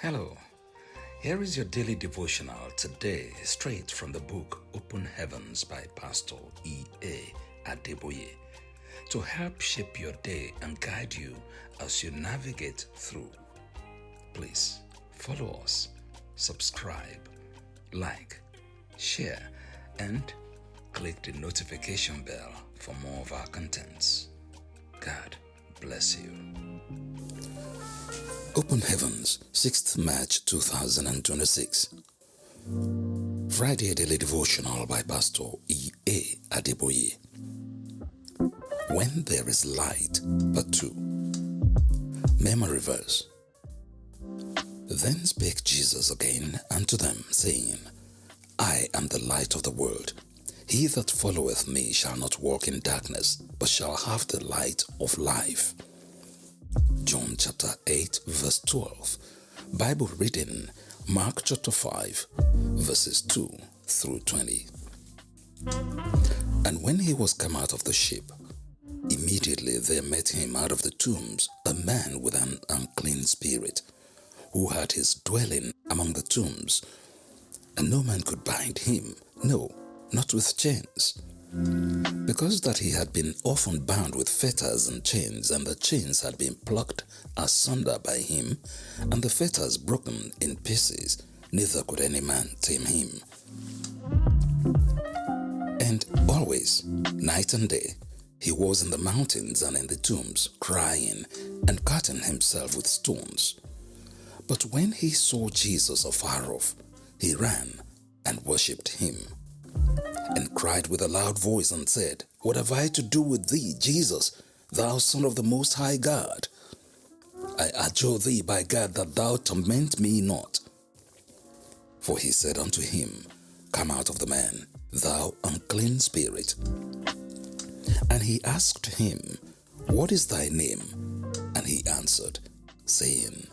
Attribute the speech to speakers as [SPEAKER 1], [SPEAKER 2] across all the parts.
[SPEAKER 1] Hello, here is your daily devotional today, straight from the book Open Heavens by Pastor E.A. Adeboye, to help shape your day and guide you as you navigate through. Please follow us, subscribe, like, share, and click the notification bell for more of our contents. God bless you. Open Heavens, 6th March 2026. Friday Daily Devotional by Pastor E.A. Adeboye. When there is light, but 2. Memory verse. Then spake Jesus again unto them, saying, I am the light of the world. He that followeth me shall not walk in darkness, but shall have the light of life. John chapter 8 verse 12. Bible reading Mark chapter 5 verses 2 through 20. And when he was come out of the ship, immediately there met him out of the tombs a man with an unclean spirit, who had his dwelling among the tombs, and no man could bind him, no, not with chains, because that he had been often bound with fetters and chains, and the chains had been plucked asunder by him, and the fetters broken in pieces, neither could any man tame him. And always, night and day, he was in the mountains and in the tombs, crying and cutting himself with stones. But when he saw Jesus afar off, he ran and worshipped him, and cried with a loud voice and said, What have I to do with thee, Jesus, thou Son of the Most High God? I adjure thee by God that thou torment me not. For he said unto him, Come out of the man, thou unclean spirit. And he asked him, What is thy name? And he answered, saying,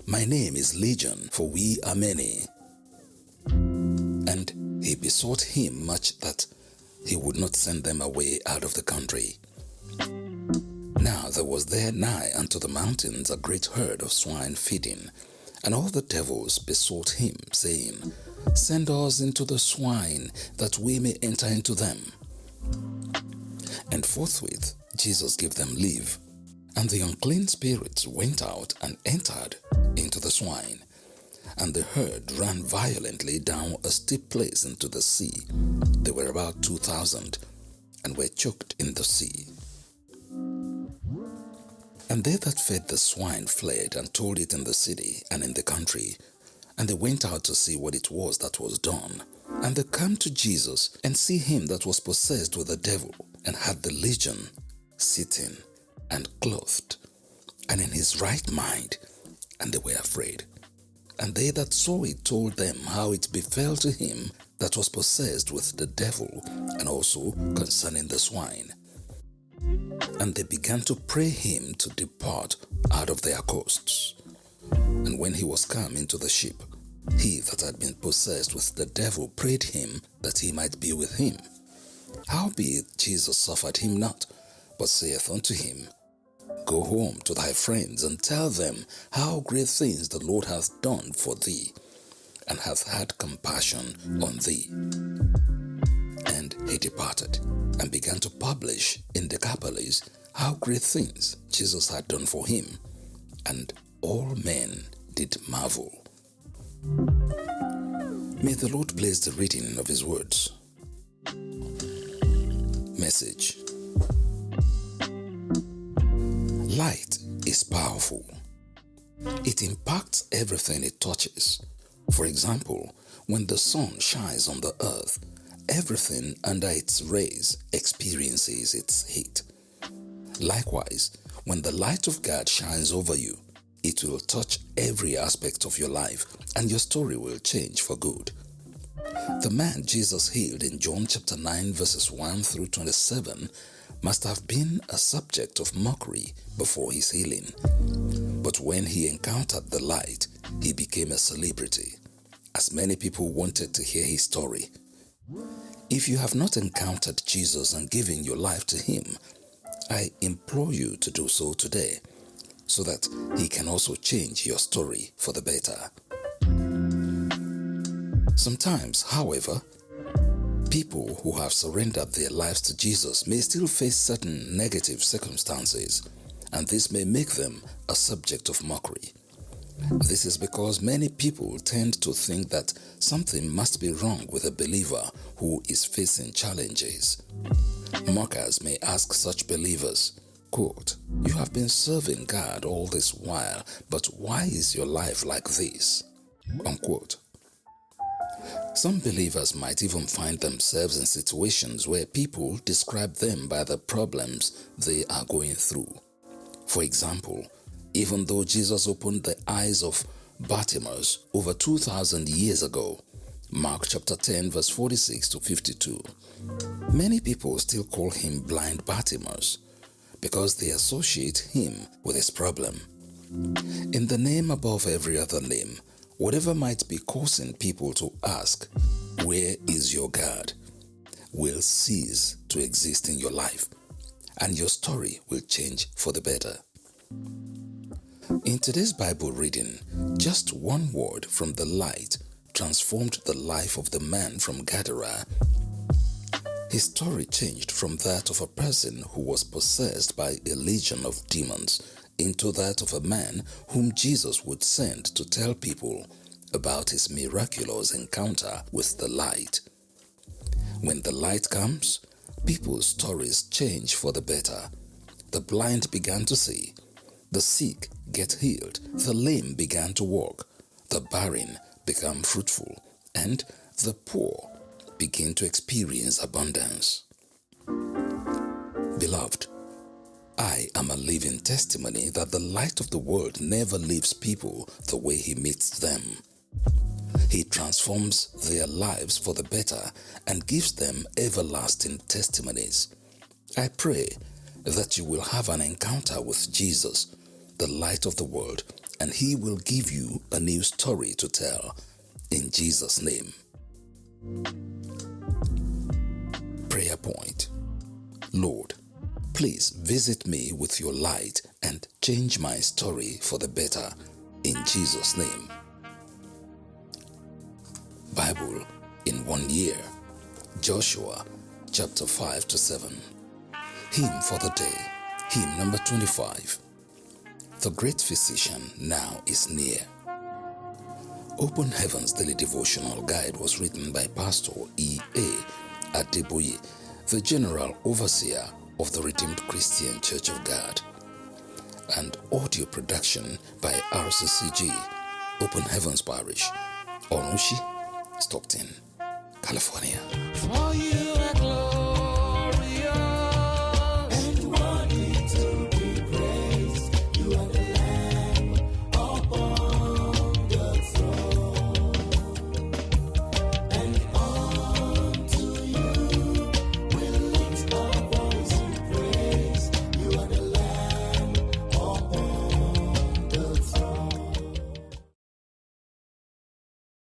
[SPEAKER 1] My name is Legion, for we are many. And he besought him much that he would not send them away out of the country. Now there was there nigh unto the mountains a great herd of swine feeding, and all the devils besought him, saying, Send us into the swine, that we may enter into them. And forthwith Jesus gave them leave, and the unclean spirits went out and entered into the swine. And the herd ran violently down a steep place into the sea. They were about 2,000, and were choked in the sea. And they that fed the swine fled, and told it in the city and in the country. And they went out to see what it was that was done. And they come to Jesus, and see him that was possessed with the devil, and had the legion, sitting and clothed, and in his right mind, and they were afraid. And they that saw it told them how it befell to him that was possessed with the devil, and also concerning the swine. And they began to pray him to depart out of their coasts. And when he was come into the ship, he that had been possessed with the devil prayed him that he might be with him. Howbeit Jesus suffered him not, but saith unto him, Go home to thy friends, and tell them how great things the Lord hath done for thee, and hath had compassion on thee. And he departed, and began to publish in Decapolis how great things Jesus had done for him, and all men did marvel. May the Lord bless the reading of his words. Message. Light is powerful. It impacts everything it touches. For example, when the sun shines on the earth, everything under its rays experiences its heat. Likewise, when the light of God shines over you, it will touch every aspect of your life, and your story will change for good. The man Jesus healed in John chapter 9 verses 1 through 27 must have been a subject of mockery before his healing. But when he encountered the light, he became a celebrity, as many people wanted to hear his story. If you have not encountered Jesus and given your life to him, I implore you to do so today. so that He can also change your story for the better. Sometimes, however, people who have surrendered their lives to Jesus may still face certain negative circumstances, and this may make them a subject of mockery. This is because many people tend to think that something must be wrong with a believer who is facing challenges. Mockers may ask such believers, quote, "You have been serving God all this while, but why is your life like this?" Unquote. Some believers might even find themselves in situations where people describe them by the problems they are going through. For example, even though Jesus opened the eyes of Bartimaeus over 2,000 years ago, Mark chapter 10 verse 46 to 52, many people still call him blind Bartimaeus because they associate him with his problem. In the name above every other name, whatever might be causing people to ask, "Where is your God?" will cease to exist in your life, and your story will change for the better. In today's Bible reading, just one word from the light transformed the life of the man from Gadara. His story changed from that of a person who was possessed by a legion of demons into that of a man whom Jesus would send to tell people about his miraculous encounter with the light. When the light comes, people's stories change for the better. The blind began to see, the sick get healed, the lame began to walk, the barren become fruitful, and the poor begin to experience abundance. Beloved, I am a living testimony that the light of the world never leaves people the way He meets them. He transforms their lives for the better and gives them everlasting testimonies. I pray that you will have an encounter with Jesus, the light of the world, and He will give you a new story to tell. In Jesus' name. Prayer point. Lord, please visit me with your light and change my story for the better. In Jesus' name. Bible in 1 year. Joshua chapter 5 to 7. Hymn for the day. Hymn number 25. The great physician now is near. Open Heavens Daily Devotional Guide was written by Pastor E.A. Adeboye, the General Overseer of the Redeemed Christian Church of God, and audio production by RCCG Open Heavens Parish, Orunshi, Stockton, California. For you.